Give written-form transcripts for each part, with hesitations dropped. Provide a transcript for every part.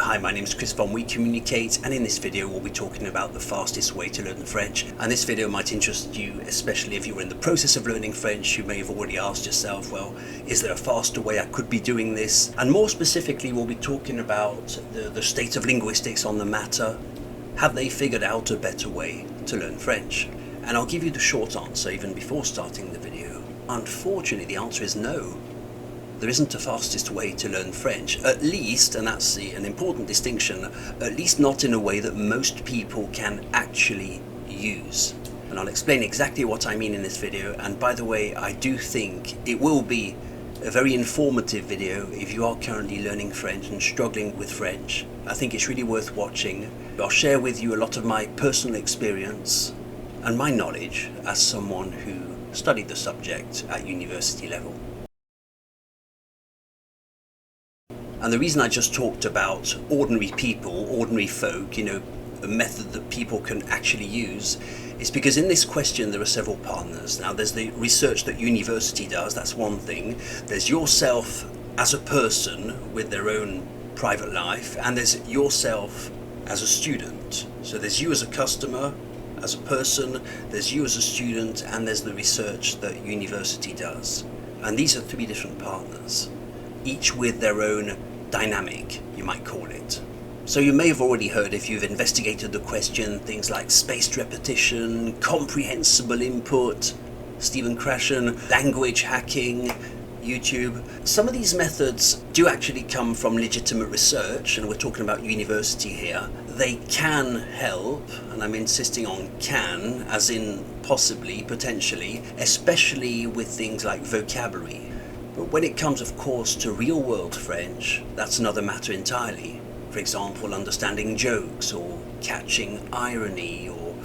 Hi, my name is Chris from OuiCommunicate, and in this video we'll be talking about the fastest way to learn French. And this video might interest you, especially if you're in the process of learning French. You may have already asked yourself, well, is there a faster way I could be doing this? And more specifically, we'll be talking about the state of linguistics on the matter. Have they figured out a better way to learn French? And I'll give you the short answer even before starting the video. Unfortunately, the answer is no. There isn't a fastest way to learn French, at least, and that's an important distinction, at least not in a way that most people can actually use. And I'll explain exactly what I mean in this video. And by the way, I do think it will be a very informative video if you are currently learning French and struggling with French. I think it's really worth watching. I'll share with you a lot of my personal experience and my knowledge as someone who studied the subject at university level. And the reason I just talked about ordinary people, ordinary folk, a method that people can actually use, is because in this question there are several partners. Now there's the research that university does, that's one thing. There's yourself as a person with their own private life, and there's yourself as a student. So there's you as a customer, as a person, there's you as a student, and there's the research that university does. And these are three different partners, each with their own dynamic, you might call it. So you may have already heard, if you've investigated the question, things like spaced repetition, comprehensible input, Stephen Krashen, language hacking, YouTube. Some of these methods do actually come from legitimate research, and we're talking about university here. They can help, and I'm insisting on can, as in possibly, potentially, especially with things like vocabulary. But when it comes, of course, to real-world French, that's another matter entirely. For example, understanding jokes, or catching irony, or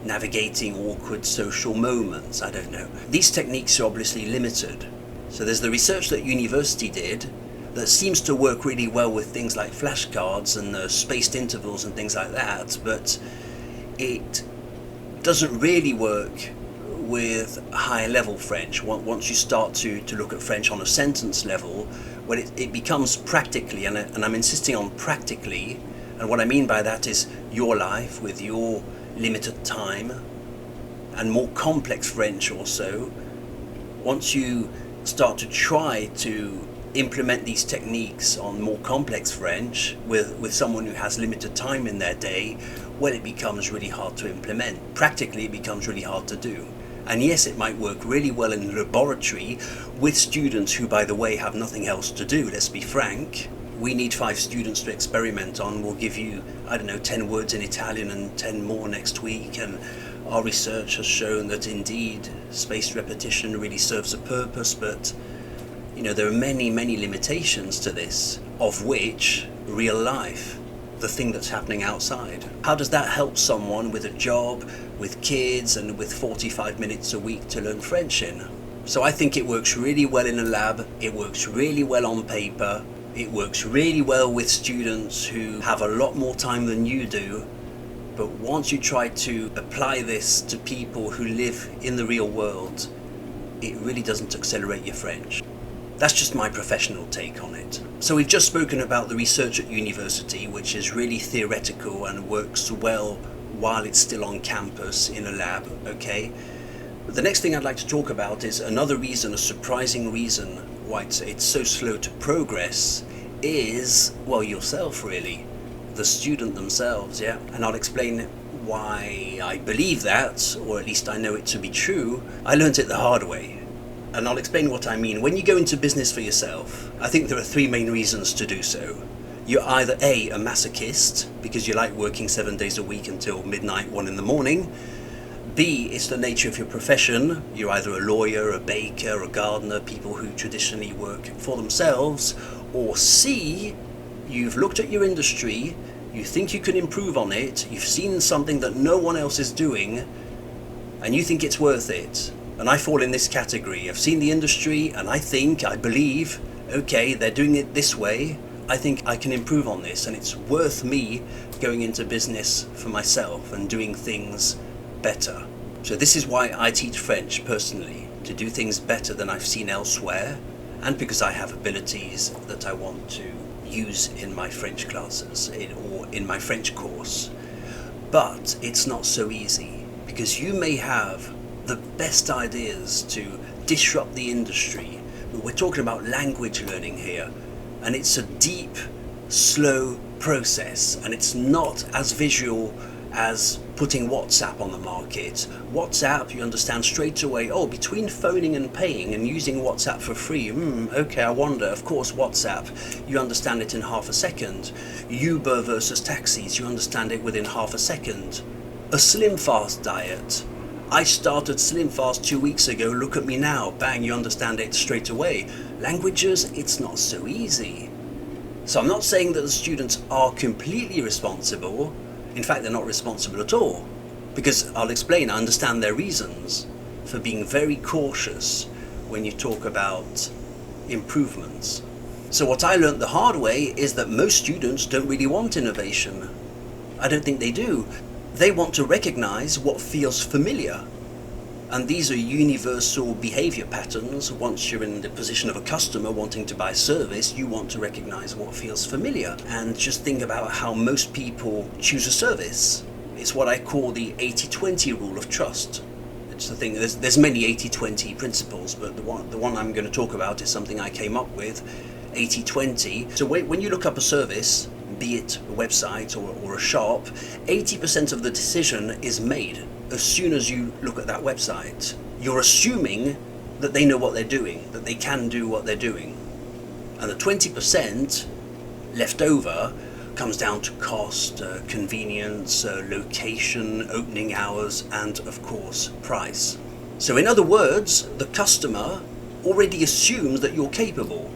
navigating awkward social moments, I don't know. These techniques are obviously limited. So there's the research that university did that seems to work really well with things like flashcards and spaced intervals and things like that, but it doesn't really work with higher level French. Once you start to look at French on a sentence level, when it becomes practically, and I'm insisting on practically, and what I mean by that is your life with your limited time, and more complex French also. Once you start to try to implement these techniques on more complex French with someone who has limited time in their day, well, it becomes really hard to implement. Practically, it becomes really hard to do. And yes, it might work really well in the laboratory with students who, by the way, have nothing else to do. Let's be frank. We need 5 students to experiment on. We'll give you, 10 words in Italian and 10 more next week. And our research has shown that indeed spaced repetition really serves a purpose, but there are many, many limitations to this, of which real life, the thing that's happening outside. How does that help someone with a job, with kids, and with 45 minutes a week to learn French in? So I think it works really well in a lab, it works really well on paper, it works really well with students who have a lot more time than you do, but once you try to apply this to people who live in the real world, it really doesn't accelerate your French. That's just my professional take on it. So we've just spoken about the research at university, which is really theoretical and works well while it's still on campus in a lab, okay? But the next thing I'd like to talk about is another reason, a surprising reason why it's so slow to progress is, well, yourself really, the student themselves, yeah? And I'll explain why I believe that, or at least I know it to be true. I learned it the hard way. And I'll explain what I mean. When you go into business for yourself, I think there are 3 main reasons to do so. You're either A, a masochist, because you like working 7 days a week until midnight, 1 in the morning. B, it's the nature of your profession. You're either a lawyer, a baker, a gardener, people who traditionally work for themselves. Or C, you've looked at your industry, you think you can improve on it, you've seen something that no one else is doing, and you think it's worth it. And I fall in this category. I've seen the industry and I believe, okay, they're doing it this way. I think I can improve on this, and it's worth me going into business for myself and doing things better. So this is why I teach French personally, to do things better than I've seen elsewhere, and because I have abilities that I want to use in my French classes or in my French course. But it's not so easy, because you may have the best ideas to disrupt the industry. We're talking about language learning here, and it's a deep, slow process, and it's not as visual as putting WhatsApp on the market. WhatsApp, you understand straight away, oh, between phoning and paying and using WhatsApp for free, okay, I wonder, of course WhatsApp, you understand it in half a second. Uber versus taxis, you understand it within half a second. A slim fast diet, I started slim fast 2 weeks ago, look at me now, bang, you understand it straight away. Languages, it's not so easy. So I'm not saying that the students are completely responsible. In fact, they're not responsible at all, because I'll explain, I understand their reasons for being very cautious when you talk about improvements. So what I learned the hard way is that most students don't really want innovation. I don't think they do. They want to recognize what feels familiar. And these are universal behavior patterns. Once you're in the position of a customer wanting to buy service, you want to recognize what feels familiar. And just think about how most people choose a service. It's what I call the 80-20 rule of trust. It's the thing, there's many 80-20 principles, but the one I'm going to talk about is something I came up with, 80-20. So when you look up a service, be it a website or a shop, 80% of the decision is made as soon as you look at that website. You're assuming that they know what they're doing, that they can do what they're doing. And the 20% left over comes down to cost, convenience, location, opening hours, and of course, price. So in other words, the customer already assumes that you're capable.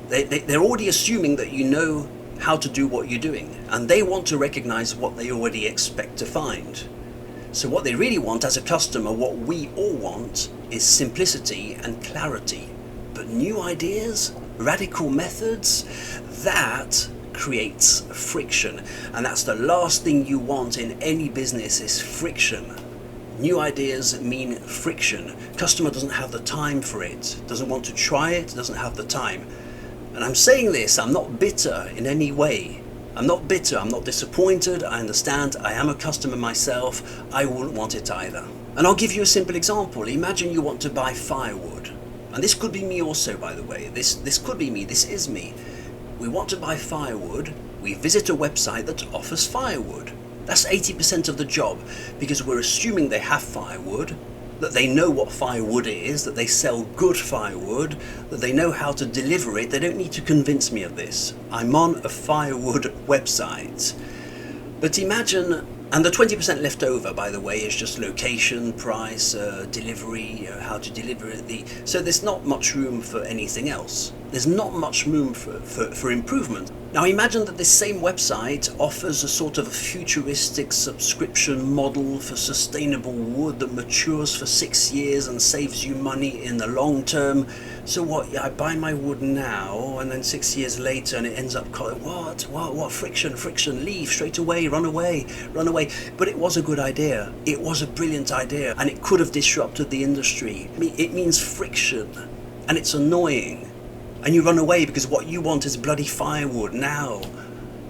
They're already assuming that you know how to do what you're doing, and they want to recognize what they already expect to find. So what they really want as a customer, what we all want, is simplicity and clarity. But new ideas, radical methods, that creates friction. And that's the last thing you want in any business, is friction. New ideas mean friction. Customer doesn't have the time for it, doesn't want to try it, doesn't have the time. And I'm saying this, I'm not bitter in any way. I'm not bitter, I'm not disappointed, I understand, I am a customer myself, I wouldn't want it either. And I'll give you a simple example. Imagine you want to buy firewood. And this could be me also, by the way. This could be me, this is me. We want to buy firewood, we visit a website that offers firewood. That's 80% of the job, because we're assuming they have firewood, that they know what firewood is, that they sell good firewood, that they know how to deliver it. They don't need to convince me of this. I'm on a firewood website. But imagine, and the 20% left over, by the way, is just location, price, delivery, how to deliver it. So there's not much room for anything else. There's not much room for improvement. Now imagine that this same website offers a sort of a futuristic subscription model for sustainable wood that matures for 6 years and saves you money in the long term. So what, I buy my wood now and then 6 years later and it ends up, what, friction, leave straight away, run away. But it was a good idea. It was a brilliant idea, and it could have disrupted the industry. It means friction, and it's annoying. And you run away because what you want is bloody firewood now.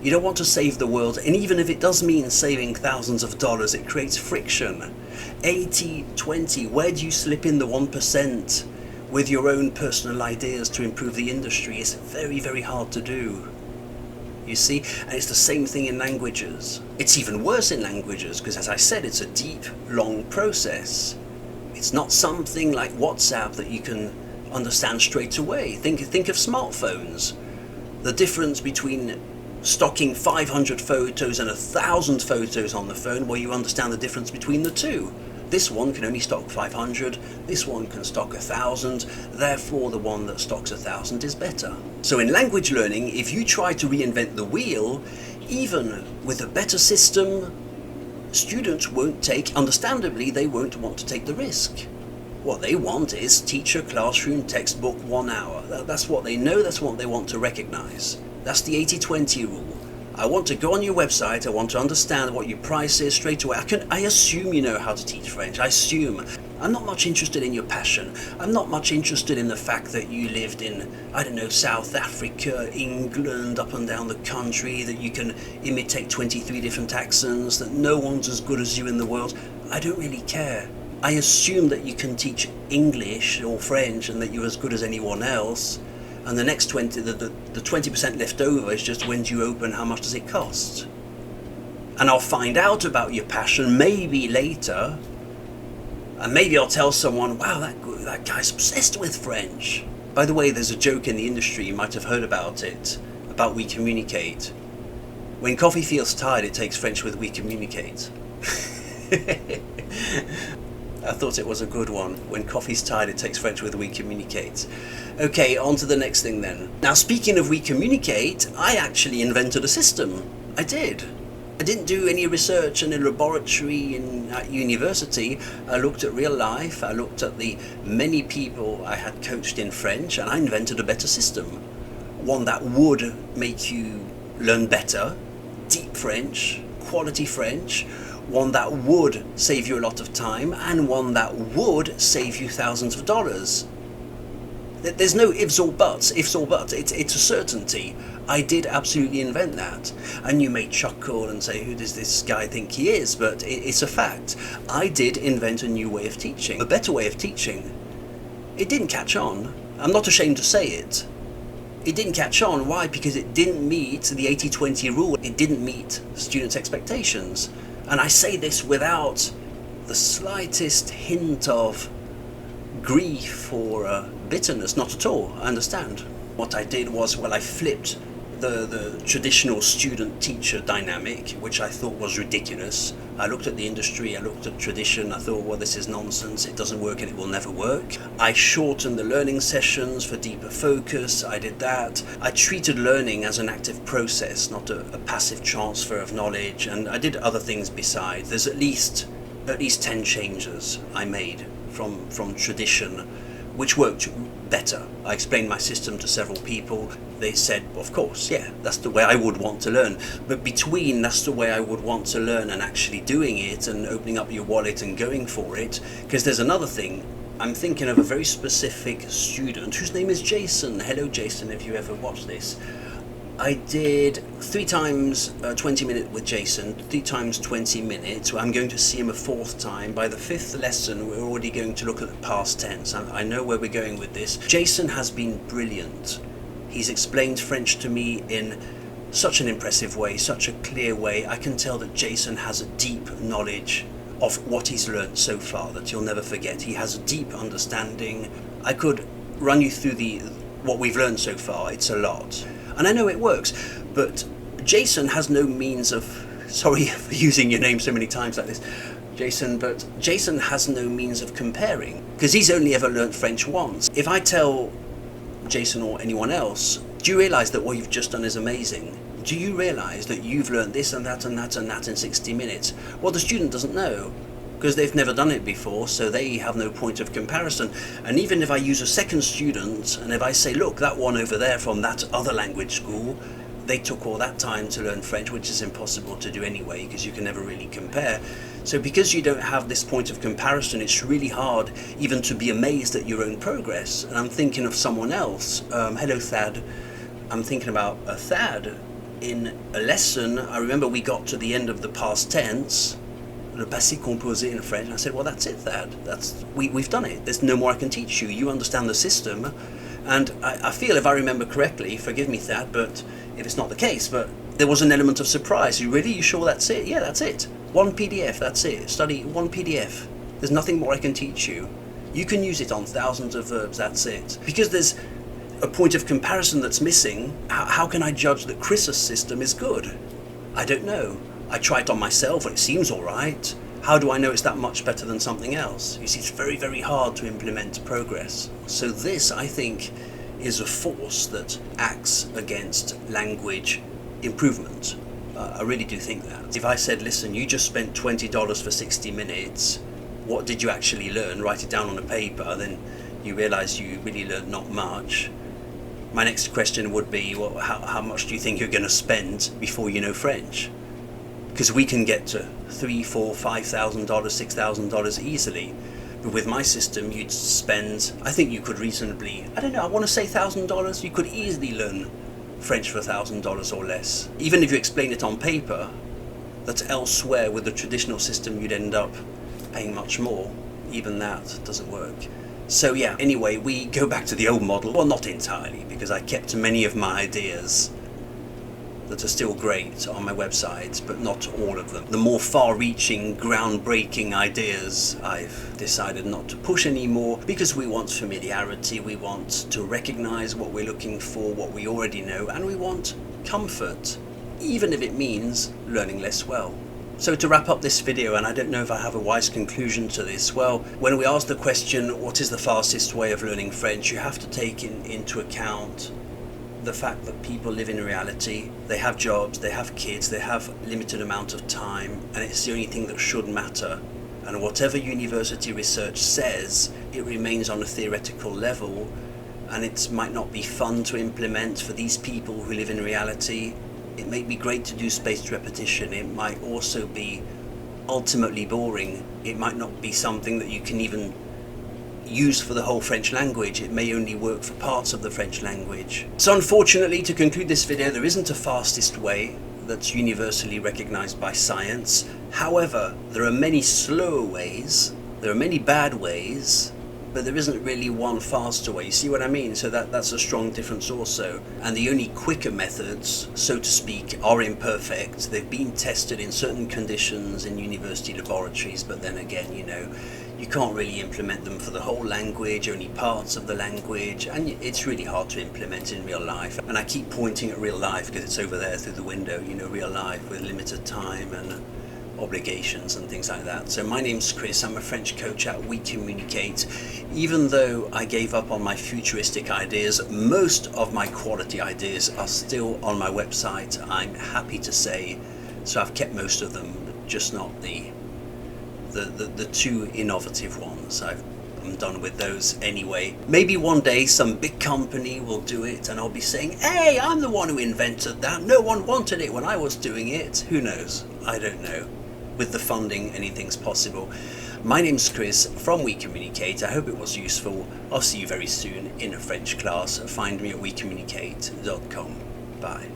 You don't want to save the world, and even if it does mean saving thousands of dollars, it creates friction. 80-20, where do you slip in the 1% with your own personal ideas to improve the industry? It's very, very hard to do. You see, and it's the same thing in languages. It's even worse in languages because, as I said, it's a deep, long process. It's not something like WhatsApp that you can understand straight away. Think of smartphones. The difference between stocking 500 photos and 1,000 photos on the phone, where you understand the difference between the two. This one can only stock 500, this one can stock 1,000, therefore the one that stocks 1,000 is better. So in language learning, if you try to reinvent the wheel, even with a better system, students won't take, understandably, they won't want to take the risk. What they want is teacher, classroom, textbook, 1 hour. That's what they know, that's what they want to recognize. That's the 80-20 rule. I want to go on your website, I want to understand what your price is straight away. I assume you know how to teach French, I assume. I'm not much interested in your passion. I'm not much interested in the fact that you lived in, I don't know, South Africa, England, up and down the country, that you can imitate 23 different accents, that no one's as good as you in the world. I don't really care. I assume that you can teach English or French and that you're as good as anyone else. And the next 20, the 20% left over is just, when do you open, how much does it cost? And I'll find out about your passion maybe later. And maybe I'll tell someone, wow, that guy's obsessed with French. By the way, there's a joke in the industry, you might have heard about it, about OuiCommunicate. When coffee feels tired, it takes French with OuiCommunicate. I thought it was a good one. When coffee's tired, it takes French with OuiCommunicate. Okay, on to the next thing then. Now, speaking of OuiCommunicate, I actually invented a system. I did. I didn't do any research in a laboratory at university. I looked at real life, I looked at the many people I had coached in French, and I invented a better system. One that would make you learn better, deep French, quality French, one that would save you a lot of time, and one that would save you thousands of dollars. There's no ifs or buts, it's a certainty. I did absolutely invent that. And you may chuckle and say, who does this guy think he is? But it's a fact. I did invent a new way of teaching, a better way of teaching. It didn't catch on. I'm not ashamed to say it. It didn't catch on. Why? Because it didn't meet the 80-20 rule. It didn't meet students' expectations. And I say this without the slightest hint of grief or bitterness, not at all. I understand. What I did was, well, I flipped the traditional student-teacher dynamic, which I thought was ridiculous. I looked at the industry, I looked at tradition, I thought, well, this is nonsense, it doesn't work and it will never work. I shortened the learning sessions for deeper focus, I did that. I treated learning as an active process, not a passive transfer of knowledge, and I did other things besides. There's at least 10 changes I made from tradition, which worked better. I explained my system to several people. They said, of course, yeah, that's the way I would want to learn. But between that's the way I would want to learn and actually doing it and opening up your wallet and going for it, because there's another thing. I'm thinking of a very specific student whose name is Jason. Hello, Jason, if you ever watch this. I did 3 times 20 minutes with Jason, 3 times 20 minutes. I'm going to see him a 4th time. By the 5th lesson, we're already going to look at the past tense. I know where we're going with this. Jason has been brilliant. He's explained French to me in such an impressive way, such a clear way. I can tell that Jason has a deep knowledge of what he's learned so far that you'll never forget. He has a deep understanding. I could run you through what we've learned so far. It's a lot. And I know it works, but Jason has no means of, sorry for using your name so many times like this, Jason, but Jason has no means of comparing, because he's only ever learnt French once. If I tell Jason or anyone else, do you realise that what you've just done is amazing? Do you realise that you've learnt this and that and that and that in 60 minutes? Well, the student doesn't know, because they've never done it before, so they have no point of comparison. And even if I use a second student, and if I say, look, that one over there from that other language school, they took all that time to learn French, which is impossible to do anyway, because you can never really compare. So because you don't have this point of comparison, it's really hard even to be amazed at your own progress. And I'm thinking of someone else. Hello, Thad. I'm thinking about Thad. In a lesson, I remember we got to the end of the past tense, le passé composé in French, and I said, well, that's it, Thad. We've done it. There's no more I can teach you. You understand the system. And I feel, if I remember correctly, forgive me, Thad, but if it's not the case, but there was an element of surprise. You sure that's it? Yeah, that's it. 1 PDF, that's it. Study 1 PDF. There's nothing more I can teach you. You can use it on thousands of verbs, that's it. Because there's a point of comparison that's missing, how can I judge that Chris's system is good? I don't know. I try it on myself and it seems alright. How do I know it's that much better than something else? You see, it's very, very hard to implement progress. So this, I think, is a force that acts against language improvement. I really do think that. If I said, listen, you just spent $20 for 60 minutes, what did you actually learn? Write it down on a paper, then you realise you really learned not much. My next question would be, well, how much do you think you're going to spend before you know French? Because we can get to $3,000, $4,000, $5,000, $6,000 easily. But with my system, you'd spend, I think you could reasonably, I don't know, I want to say $1,000. You could easily learn French for $1,000 or less. Even if you explain it on paper, that elsewhere with the traditional system you'd end up paying much more. Even that doesn't work. So yeah, anyway, we go back to the old model. Well, not entirely, because I kept many of my ideas that are still great on my website, but not all of them. The more far-reaching, groundbreaking ideas I've decided not to push anymore, because we want familiarity, we want to recognize what we're looking for, what we already know, and we want comfort, even if it means learning less well. So to wrap up this video, and I don't know if I have a wise conclusion to this, well, when we ask the question, what is the fastest way of learning French, you have to take into account the fact that people live in reality. They have jobs, they have kids, they have limited amount of time, and it's the only thing that should matter. And whatever university research says, it remains on a theoretical level, and it might not be fun to implement for these people who live in reality. It may be great to do spaced repetition. It might also be ultimately boring. It might not be something that you can even use for the whole French language. It may only work for parts of the French language. So unfortunately, to conclude this video, there isn't a fastest way that's universally recognized by science. However, there are many slower ways, there are many bad ways, but there isn't really one faster way. You see what I mean? So that's a strong difference also. And the only quicker methods, so to speak, are imperfect. They've been tested in certain conditions in university laboratories, but then again, you know, you can't really implement them for the whole language, only parts of the language, and it's really hard to implement in real life. And I keep pointing at real life because it's over there through the window, you know, real life with limited time and obligations and things like that. So my name's Chris, I'm a French coach at OuiCommunicate. Even though I gave up on my futuristic ideas, most of my quality ideas are still on my website, I'm happy to say. So I've kept most of them, just not the two innovative ones. I'm done with those anyway. Maybe one day some big company will do it and I'll be saying, hey, I'm the one who invented that. No one wanted it when I was doing it. Who knows? I don't know. With the funding, anything's possible. My name's Chris from OuiCommunicate. I hope it was useful. I'll see you very soon in a French class. Find me at OuiCommunicate.com. Bye.